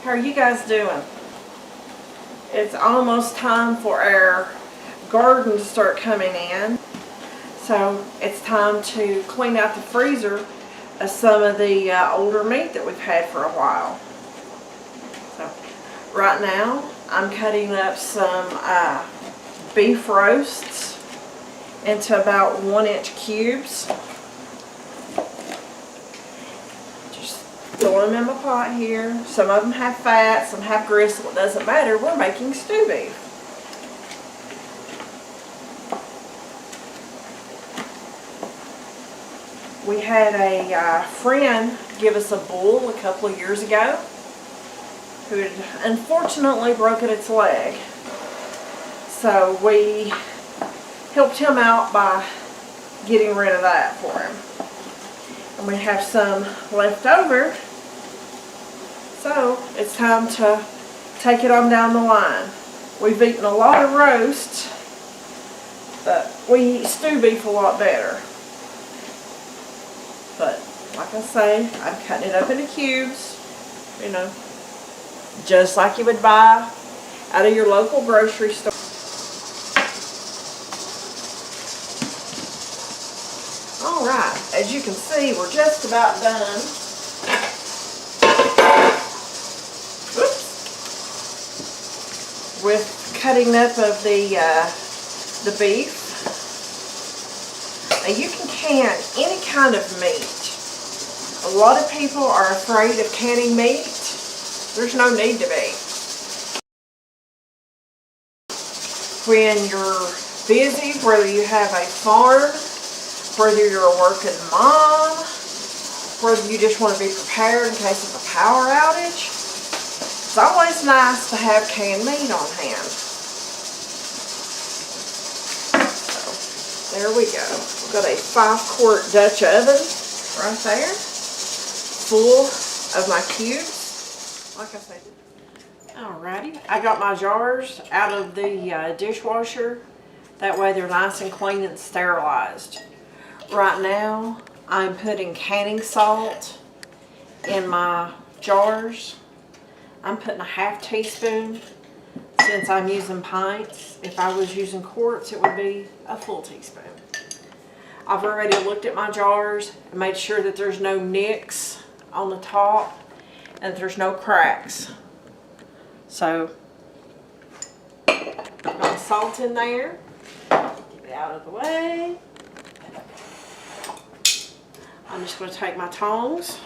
How are you guys doing? It's almost time for our garden to start coming in. So it's time to clean out the freezer of some of the older meat that we've had for a while. So right now I'm cutting up some beef roasts into about 1-inch cubes. Throw them in my pot here. Some of them have fat, some have gristle. It doesn't matter. We're making stew beef. We had a friend give us a bull a couple of years ago who had unfortunately broken its leg. So we helped him out by getting rid of that for him. And we have some left over. So it's time to take it on down the line. We've eaten a lot of roast, but we eat stew beef a lot better. But like I say, I'm cutting it up into cubes, you know, just like you would buy out of your local grocery store. Alright, as you can see, we're just about done. With cutting up of the beef. Now you can can any kind of meat. A lot of people are afraid of canning meat. There's no need to be. When you're busy, whether you have a farm, whether you're a working mom, whether you just want to be prepared in case of a power outage, it's always nice to have canned meat on hand. So, there we go. We've got a 5-quart Dutch oven right there, full of my cubes, like I said. Alrighty, I got my jars out of the dishwasher. That way they're nice and clean and sterilized. Right now, I'm putting canning salt in my jars. I'm putting a 1/2 teaspoon since I'm using pints. If I was using quarts, it would be a full teaspoon. I've already looked at my jars and made sure that there's no nicks on the top and that there's no cracks. So, got the salt in there. Get it out of the way. I'm just going to take my tongs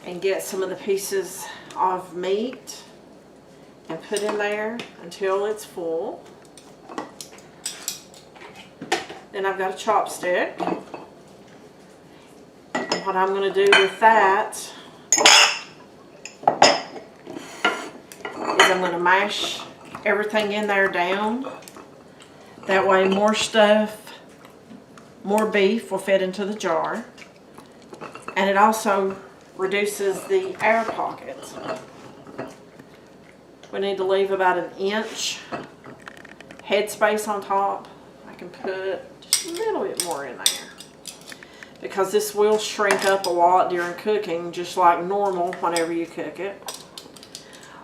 and get some of the pieces of meat and put in there until it's full. Then I've got a chopstick. And what I'm going to do with that is I'm going to mash everything in there down. That way more stuff, more beef will fit into the jar. And it also reduces the air pockets. We need to leave about 1 inch headspace on top. I can put just a little bit more in there because this will shrink up a lot during cooking, just like normal whenever you cook it.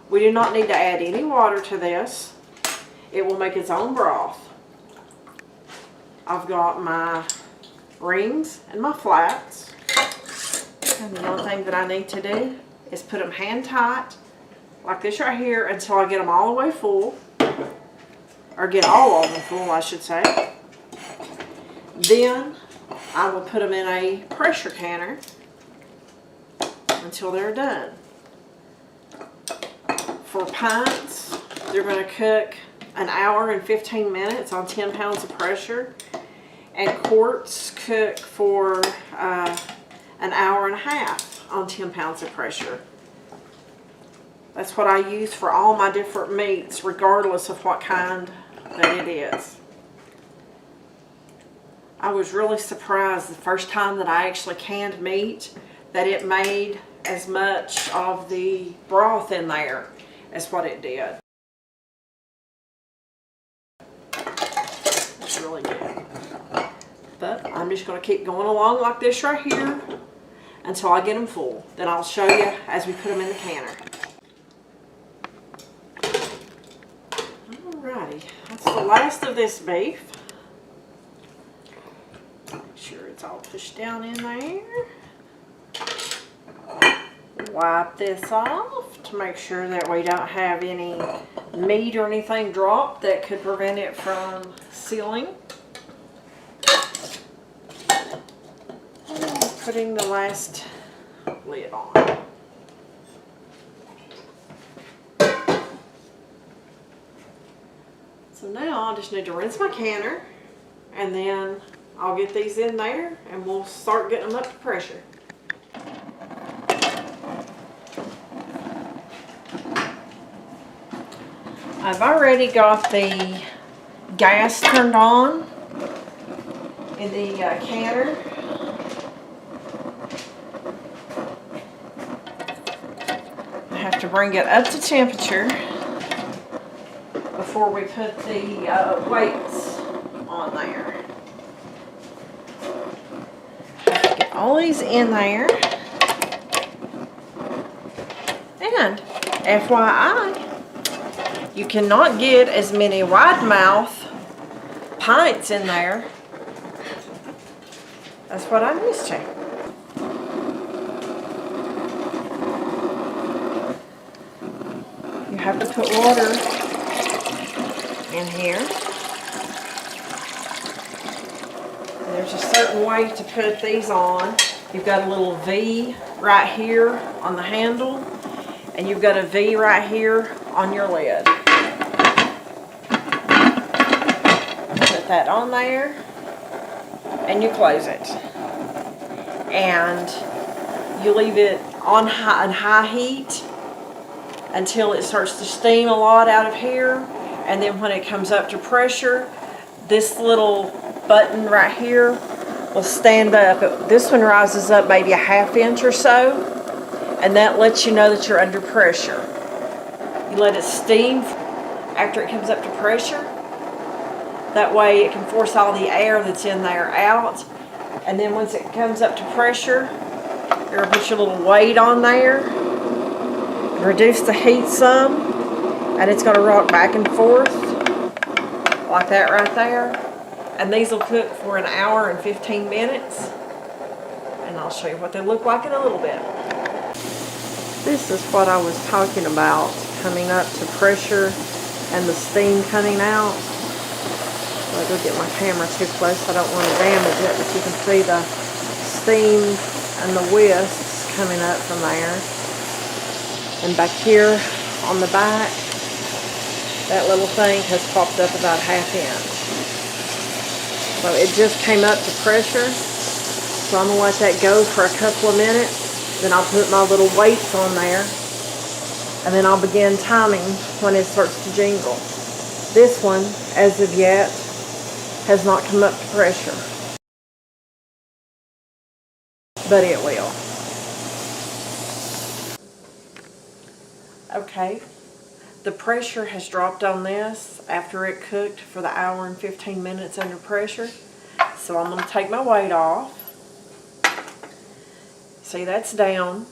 We do not need to add any water to this. It will make its own broth. I've got my rings and my flats. And the only thing that I need to do is put them hand tight, like this right here, until I get them all the way full. Or get all of them full, I should say. Then I will put them in a pressure canner until they're done. For pints, they're going to cook 1 hour and 15 minutes on 10 pounds of pressure. And quarts cook for 1 hour and a half on 10 pounds of pressure. That's what I use for all my different meats, regardless of what kind that it is. I was really surprised the first time that I actually canned meat that it made as much of the broth in there as what it did. It's really good. But I'm just going to keep going along like this right here until I get them full. Then I'll show you as we put them in the canner. Alrighty, that's the last of this beef. Make sure it's all pushed down in there. Wipe this off to make sure that we don't have any meat or anything dropped that could prevent it from sealing. Putting the last lid on. So now I just need to rinse my canner, and then I'll get these in there and we'll start getting them up to pressure. I've already got the gas turned on in the canner. I have to bring it up to temperature before we put the weights on there. Get all these in there. And FYI, you cannot get as many wide mouth pints in there. That's what I'm used to. You have to put water in here. And there's a certain way to put these on. You've got a little V right here on the handle, and you've got a V right here on your lid. Put that on there, and you close it. And you leave it on high heat until it starts to steam a lot out of here. And then when it comes up to pressure, this little button right here will stand up. This one rises up maybe a ½ inch or so, and that lets you know that you're under pressure. You let it steam after it comes up to pressure. That way it can force all the air that's in there out. And then once it comes up to pressure, you're going to put your little weight on there, reduce the heat some, and it's going to rock back and forth like that right there. And these will cook for 1 hour and 15 minutes. And I'll show you what they look like in a little bit. This is what I was talking about, coming up to pressure and the steam coming out. I'll go get my camera too close, I don't want to damage it, but you can see the steam and the wisps coming up from there. And back here on the back, that little thing has popped up about ½ inch. So it just came up to pressure. So I'm going to let that go for a couple of minutes. Then I'll put my little weights on there. And then I'll begin timing when it starts to jingle. This one, as of yet, has not come up to pressure. But it will. Okay. The pressure has dropped on this after it cooked for the 1 hour and 15 minutes under pressure. So I'm going to take my weight off. See, that's down.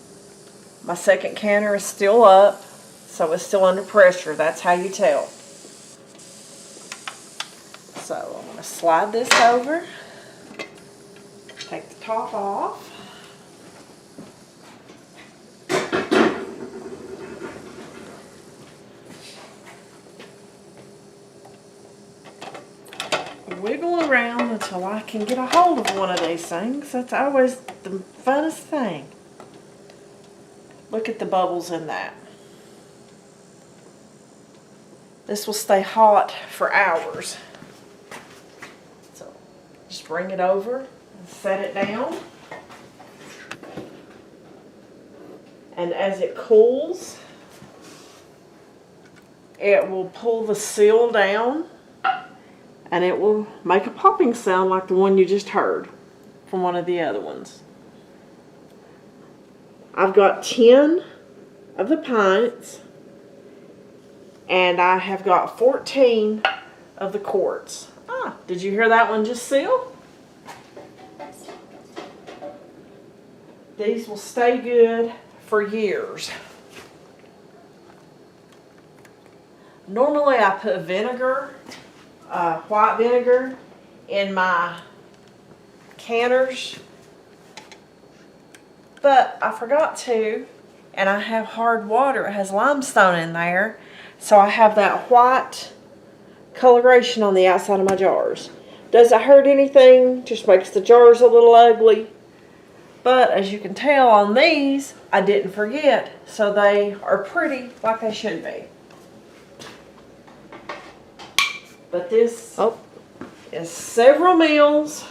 My second canner is still up, so it's still under pressure. That's how you tell. So I'm going to slide this over. Take the top off. Wiggle around until I can get a hold of one of these things. That's always the funnest thing. Look at the bubbles in that. This will stay hot for hours. So just bring it over and set it down. And as it cools, it will pull the seal down. And it will make a popping sound like the one you just heard from one of the other ones. I've got 10 of the pints, and I have got 14 of the quarts. Ah, did you hear that one just seal? These will stay good for years. Normally I put vinegar, white vinegar, in my canners, but I forgot to, and I have hard water. It has limestone in there, so I have that white coloration on the outside of my jars. Doesn't hurt anything, just makes the jars a little ugly. But as you can tell on these, I didn't forget, so they are pretty like they should be. But this is several meals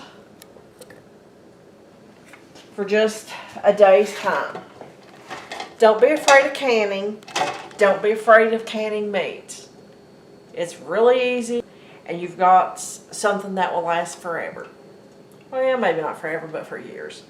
for just a day's time. Don't be afraid of canning. Don't be afraid of canning meat. It's really easy, and you've got something that will last forever. Well, maybe not forever, but for years.